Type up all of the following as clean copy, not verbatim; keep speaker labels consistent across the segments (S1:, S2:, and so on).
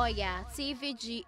S1: Oyaa, Tvgh.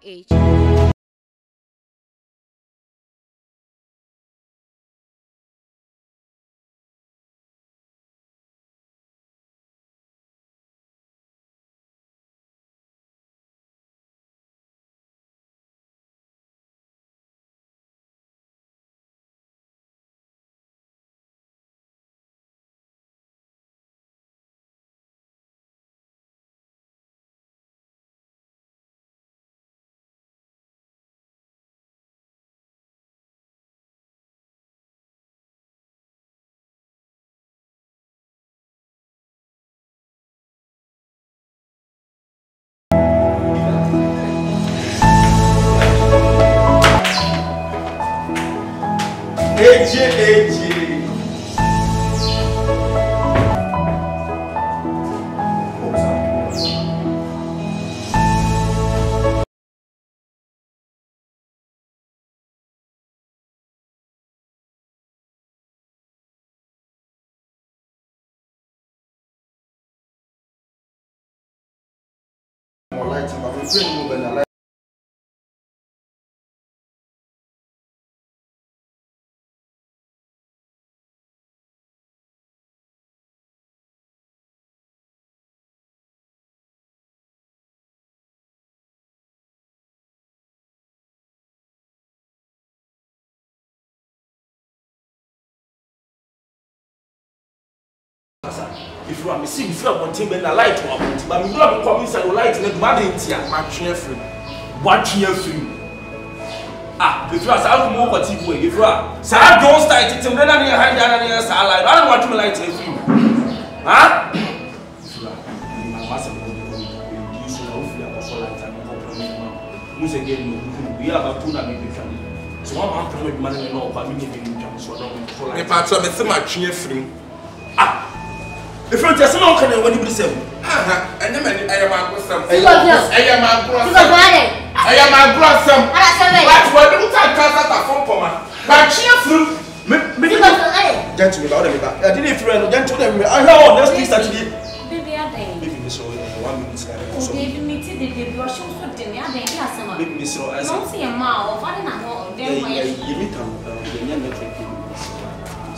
S2: If you are missing, if you are wanting a light or but we don't come inside the light and the body in here. What year free? Ah, if you are some more what if you are, so I don't start it and then I hand down and I light. I don't want to light it for you. Huh? If you are, my master will use your own for light and use again. We have a tuna maybe family. So I'm not coming money and all, but we need to so I don't for light. If I try to say my year free. Ah. If you're just not going to what you say, and then I am a grossum. I am a grossum. I am a grossum. But what do you take at a phone for me? But cheerful. Gentlemen, I didn't feel gentlemen. I know that's this Saturday. Baby, I think. Baby, so 1 minute. Baby, me too. Baby, you are so good. I think you are some. Baby, so I don't see a mouth. I don't know. You meet them.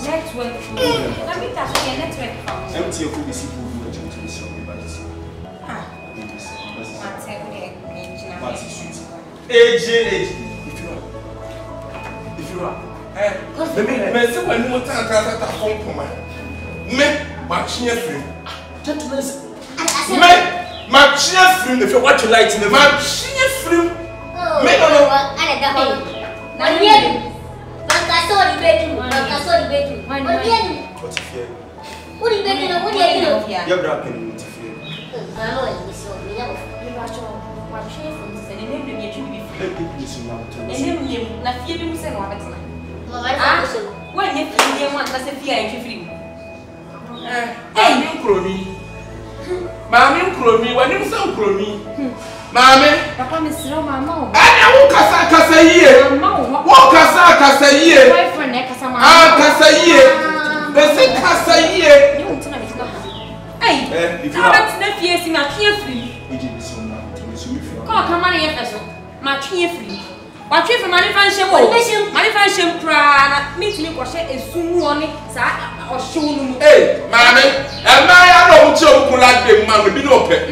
S2: Network. Let me touch your network. Empty your food is equal to the show. Ah, what's it? Age. If you are, me, so when you want to at a phone for me, matching your friend. Gentlemen, matching your friend if you want to light in the matching your friend. Make I saw the bedroom. What if you? What is bedroom? You're grabbing it. I know it's so. You are sure. What chef from the name of your tribute? And him, not feeling so. When you feel one, that's a fear. Hey, you crony. Mammy, crony, when you so crony. Mammy, Papa, Miss Roma, I won't cast a year. Walk us a year. Boyfriend, cast a year. They say cast a year. You won't tell me to go. Hey, if you are not years in a carefree, come on, yes, my carefree. But if a manufacturer cry, meet me or say a soon on it, or soon. Hey, mammy, and I don't joke like the man will be no pet.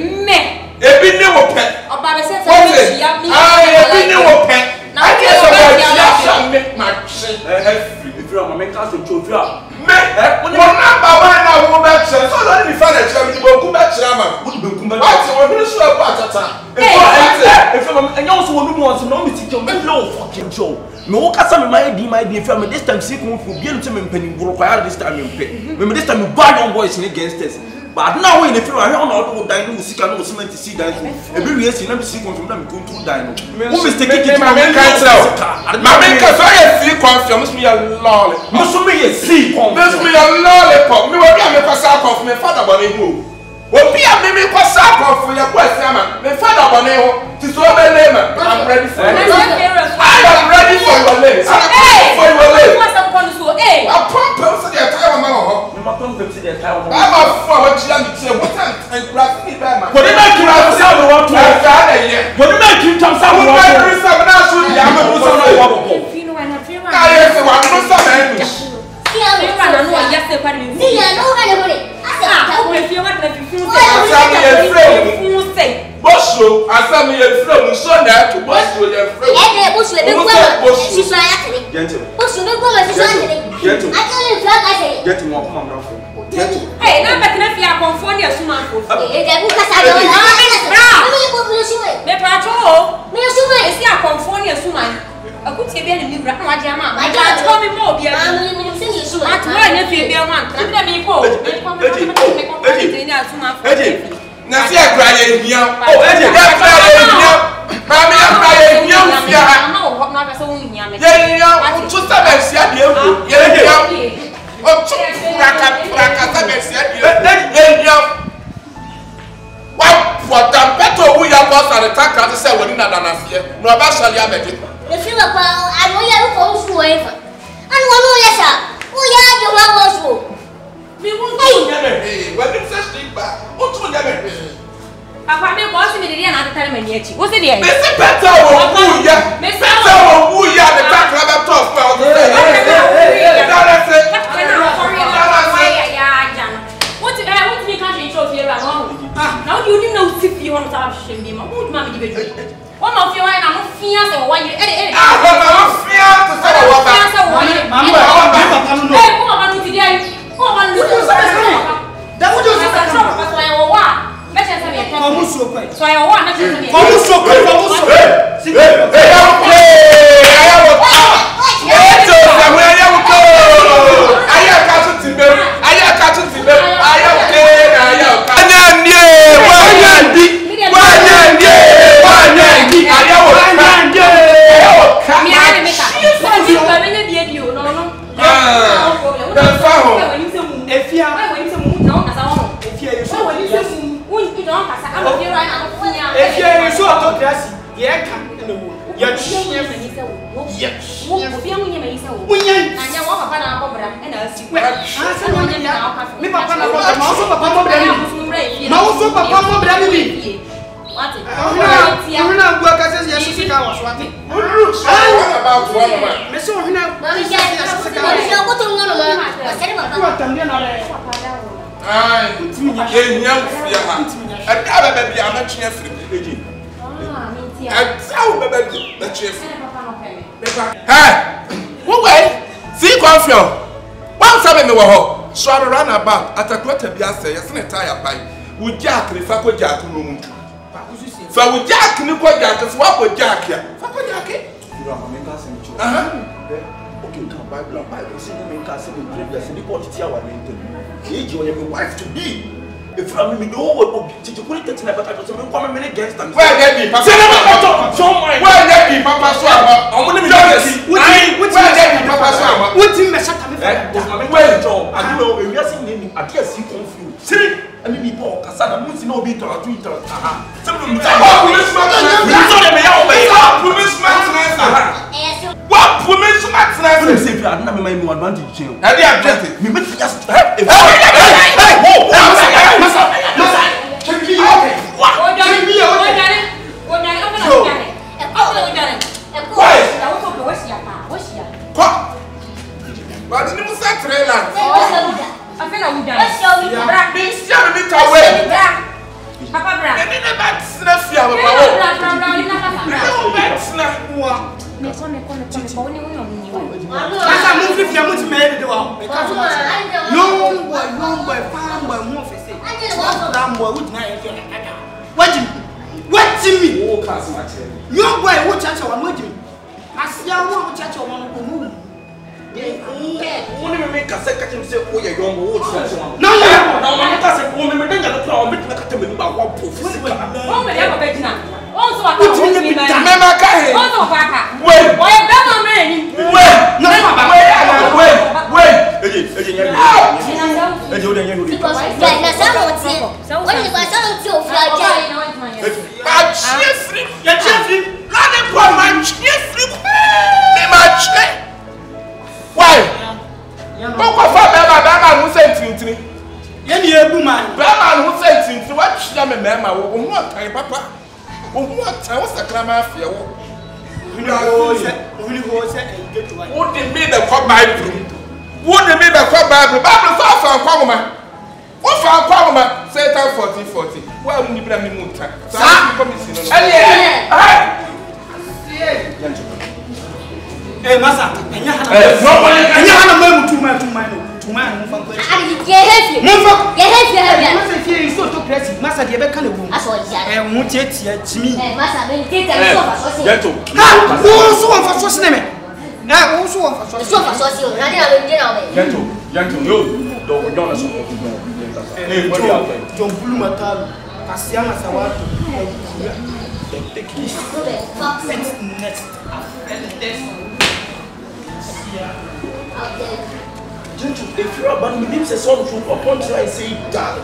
S2: Ebi ni wo pe. Oba be se se ya mi. Ebi ni wo pe. I guess about ya make my shit. If you are my cast of two, me. One number one na wo be che. So don't be fan e che mi go ku be che ma. Wo be ku be. What you want to show about tata. If you am enyo so wo no so no me ti jo me low fucking joe. Me wo kasa me my if you am this time see come from bien to me mpani buru kwa this time me pe. Me this time bad young boys in against us. But now when if you are on all the dino, see can no cement to see that. Every year, you never see one from them going through dino. Who is taking my main council? My main council, I see CONFION, must be a lollipop. Must be a sea, must be a lollipop. Me will be a make a sack of my father, but they go. Will be a mimic for sack of your boy, Simon. My father, but they to so many lemon. I'm ready for it. I am ready for your legs. I'm ready for your legs. I'm pumping to the entire amount. I'm pumping to the entire amount. I'm a forward. What
S3: Bosu, asam ye from so na to Bosu ye from.
S4: Eh, Bosu be go ma. Si so ya kere. Gentle. Bosu be go ma si so ya kere. Gentle. I tell you flag I say.
S5: Gentle mo come am from. Gentle.
S2: Hey, na be na fi akonfo ne asuma ko.
S4: Eh, de bu kasa do. Ah, me ko bu so we.
S2: Me pacho o.
S4: Me so we.
S2: Esi akonfo ne asuma. Akuti be ne mi bra na waje ama.
S4: Ma ja
S2: to mi mo bia.
S4: Ah, me se ni so.
S2: Atu wa ne fi bia wan. Na be mi ko.
S3: Na si akra ye hia. Oh, eje ga akra ye hia. Mama akra ye hia ufia ha.
S2: Na wo na ka se wo hia me.
S3: Ye hia, utu sabe sia de ewu. Ye hia. Otu praka sabe sia de. Ye hia. Wa potam peto wu ya ko sare takra se woni na danafie. No ba sale amede.
S4: Me fi wa pa anu ya ru ko su we fa. Anu wo ya sa. Wo ya je wa wo su.
S3: Mi won to nyame. Wa dim se stiba. O to nyame.
S2: Papa me boss me dey na atare mani achi. Wo se dey?
S3: Me se peta wo wu ya. Me se wo wu ya de takra be top for o to say.
S2: What me can't show here around. Now you didn't know if you want to have shame be ma. What ma me dey do? One of you and I'm fear say why you
S3: ah, I'm fear to say what ba.
S5: Mama, no.
S2: Hey, come on no today. Come on no.
S5: That would just
S2: so I wa. Make sure say me.
S5: Come so quick.
S2: So I wa make sure say me.
S5: Come so quick, come so quick.
S3: Hey, I will see CONFION. One time me wo so I run about at a quarter bia say yes na tire buy. We jack the fa ko jack no mu. Fa we jack ni ko jack so wa ko jack ya. Fa ko jack.
S5: You are making us in church. Okay, come Bible say me can say the previous the quantity our maintain. Age when your wife to be. If I me no what did you put it in about so me come me against them.
S3: Where there be papa? Where there be papa so about? I'm going to be where there be papa so about?
S5: What team me shut me for? Where job? I don't know. We are seeing name. I guess you confused. See, I mean people kasana mo si no be to Twitter. Some of them.
S3: What promise Max?
S5: You say I don't have my advantage chain.
S3: And the objective.
S5: Me just have
S3: What's our power? Say that 40. Well, we need to be moved.
S6: Hey, Massa, and you have a
S5: if you're about me, names a song from upon try say that.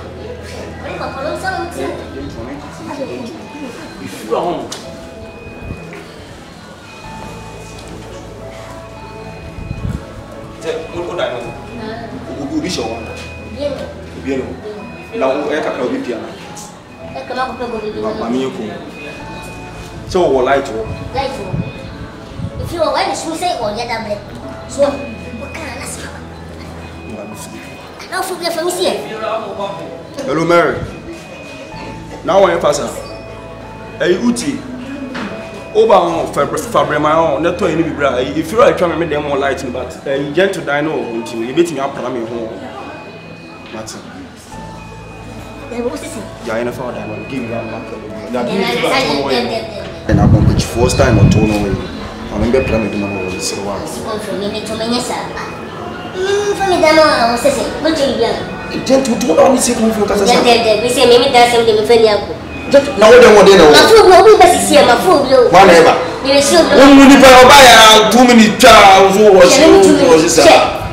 S5: If you are home. What I know. Who be show one? Bien. Now, I can't be piano. So, what light?
S4: If you are white, you say, or yet I'm black. So, what can I ask you? Now, forget from here.
S5: Hello, Mary. Now, I'm passing. Hey, Uti. Over Fabre, my own, not to any bra. If you are trying to make them more light, but you get to dine until you meet me up from your home. Martin. Yeah, in a father, I will give you that marker. And I'm going to first time or two away. I remember planning to know what it's about.
S4: For me to me, sir. For me, then I was saying, what do you do?
S5: Gentle, do not miss it with your cousin.
S4: We say, maybe that's something with any uncle.
S5: Now, we don't want to know.
S4: My food will be here, my food will.
S5: Whatever.
S4: You should
S5: when we buy 2 minutes, who was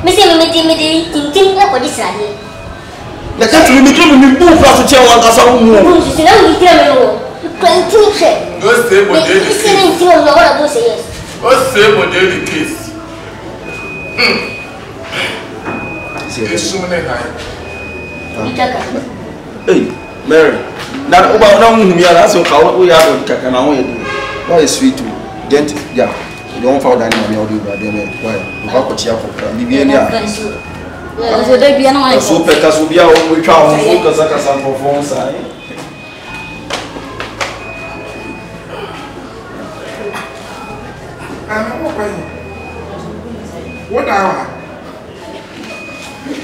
S4: Missing me, think up for this idea.
S5: Let us remove me, move to tell one as a woman.
S4: You know, you tell me.
S3: What's the daily case?
S5: Hey, Mary. That about me, that's how we are going to take an hour. Why is sweet to gentle? Yeah, you don't fall down on your dude. Why? How could you have Libya? So, Petas will be our own child because I can perform side.
S3: What hour?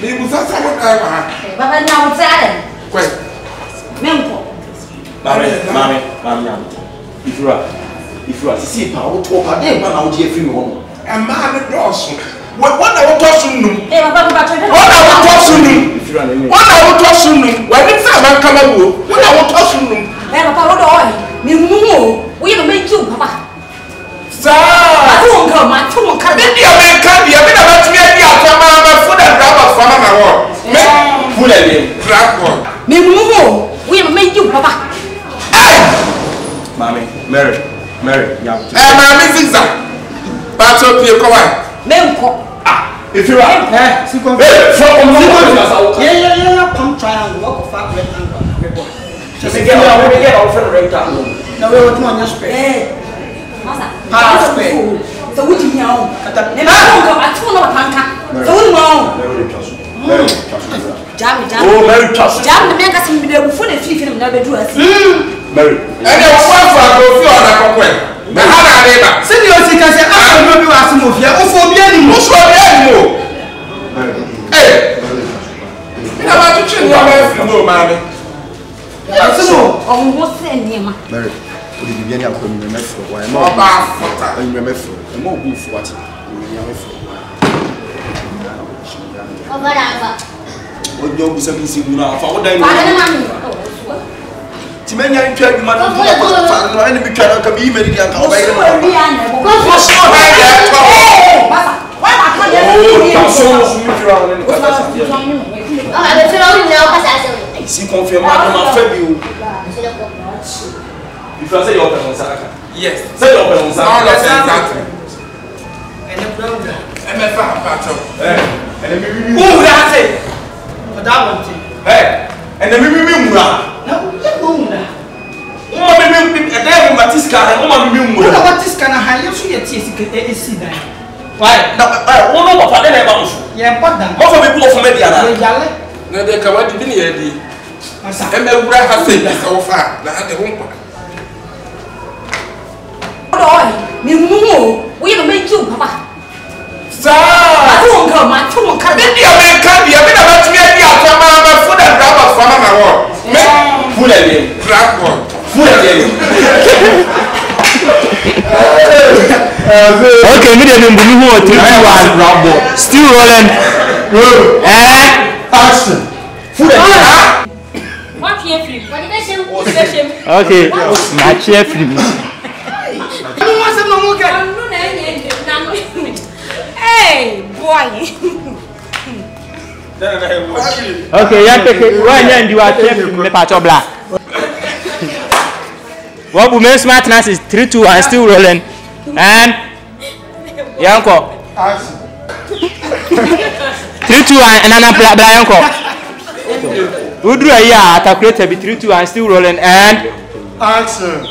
S3: They was that what hour?
S2: But now it's Adam.
S3: Quite.
S5: Mammy, if you are to see power talk, I didn't want out here for me.
S3: And man, Dawson. What I will toss you.
S2: What
S3: I will toss you. What I will toss you. When it's a come over, what I will toss you.
S2: And about all, we will make you, Papa.
S3: Sir, I
S2: won't come. I won't come.
S3: Maybe I may come here. I mean, about me, I have my food and grab us from my wall. Food and grab one.
S2: We will make you, Papa.
S5: Mammy, Mary, yeah.
S3: Mammy, Zigzag. That's okay, come on. If you are,
S6: come try and walk a fat rectangle.
S5: Just get our friend right down.
S6: No, we want to spare.
S2: Pass pay. So, what do you know? I told no tanka. So,
S5: Mary, trust.
S2: Jam, the man got some food and feed him never do us.
S5: Mary,
S3: and there was one for a coffee on a cocktail. The Hana neighbor. Send your secret. I don't know you are some of you. Oh, for the animals. Hey, I'm about to change your life, Mammy.
S2: Oh, what's the name?
S5: Mary, would you be any of them? Remember, why I'm more bad. Remember, and more good for what you don't be something now. For what I Timenya ntwa adwuma no fa no ene bitwa no ka bi meri dia ka obaye no ko so ha ya to wa ma ka ya no so so mi twa no ka ta sa dia
S4: ah be twa no na ka sa sa
S5: si confirm ma fa bi o if you say you open on saka yes say you open on saka all of exactly
S6: and the problem
S3: MFA pato
S5: and me
S3: who that say
S6: for that one thing
S3: and me mura
S6: no you know
S3: Uma me até batisca, uma me mura.
S6: Uma batisca na raia só ia ter esse daí.
S3: Vai, não, não vou fazer nem vamos.
S6: E é importante.
S3: Vou fazer por família.
S6: E já
S3: Na de ka wadi bi ne yedi. E me wura ha se bi so fa na ade ho nkwa.
S2: Oi, ni mumu, we no make you papa.
S3: Sa!
S2: Atu nka.
S3: Bi dia me ka dia me na ba tumi adi atama ma food and drivers for na wo. Me food and transport. Food and
S7: Okay, me dey mbulu who 3 2 1 still rolling.
S5: Action. Food and
S2: What here free?
S4: What did I say?
S7: Okay, my chair free.
S2: Hey, boy.
S7: Okay, yeah, take it. When you are chair free, me patch black. What women smartness is 3 2 1 still rolling. And Yanko. 3 2 1 and another black Yanko. Udru ya calculate be 3 2 1 still rolling and
S5: action.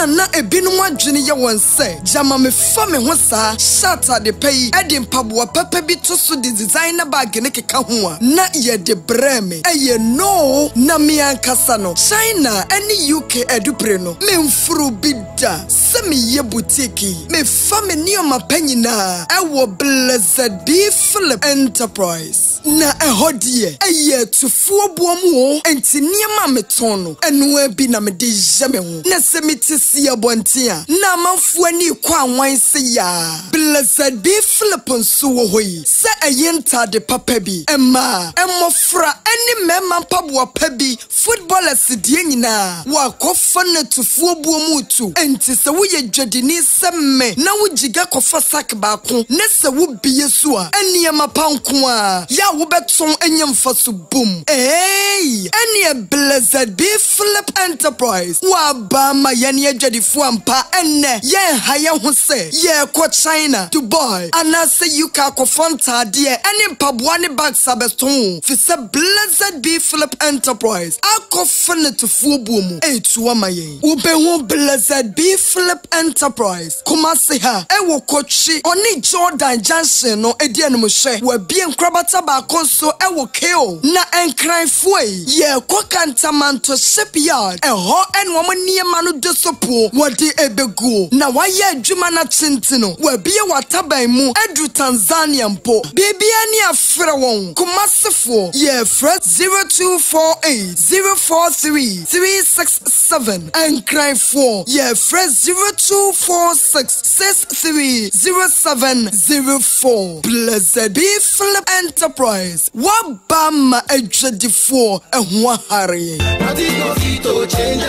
S8: Na ebinu adwene ye won se jama me fa me ho saa shata de pay edi mpaboa papa bi to so de designer bag ne keka ho a na ye de breme eye no na me ankasa no China eni UK edupre no me mfuru bida se me ye boutique me fa me nioma panyina ewo Blessed B Philip Enterprise na ehodie eye tufuo boamu enti niema me ton no enu abi na me de jame ho na se me siya bontia na manfo ani kwa wan se ya Blessed B Philip nso hoi se ayenta de papa bi emma emofra ani mema mpaboa pa bi footballers die nyina wa kofa na tufuo buomutu enti se wo ye dwadini se me na wo jiga kofa sak ba ko ne se wo biye so a ani mapanko a ya wo beton enyemfa so boom ani Blessed B Philip Enterprise wa ba ma yani adwadifo ampa enne ye haye ho se ye ko China Dubai anase UK ko fonta de ene mpaboa ne bag sabeston fi se Blessed B Philip Enterprise akofane tufuo buomu etuwa maye ubehu Blessed B Philip Enterprise kuma se ha ewo kochi oni Jordan Junction no edi anum hwe wa bie nkrabata ba konso ewo keo na enkran foi ye ko kantamanto shipyard eho enwo mo niema no desopo wadi ebegu na waye adwuma na tintino wa bie wataban mu edu Tanzania mpo bibia ni afre won kumasefo ye fresh 0248043367 and cry for ye fresh 0246630704 Blessed B Philip Enterprise wabama adwadifo ehwa hare
S9: Change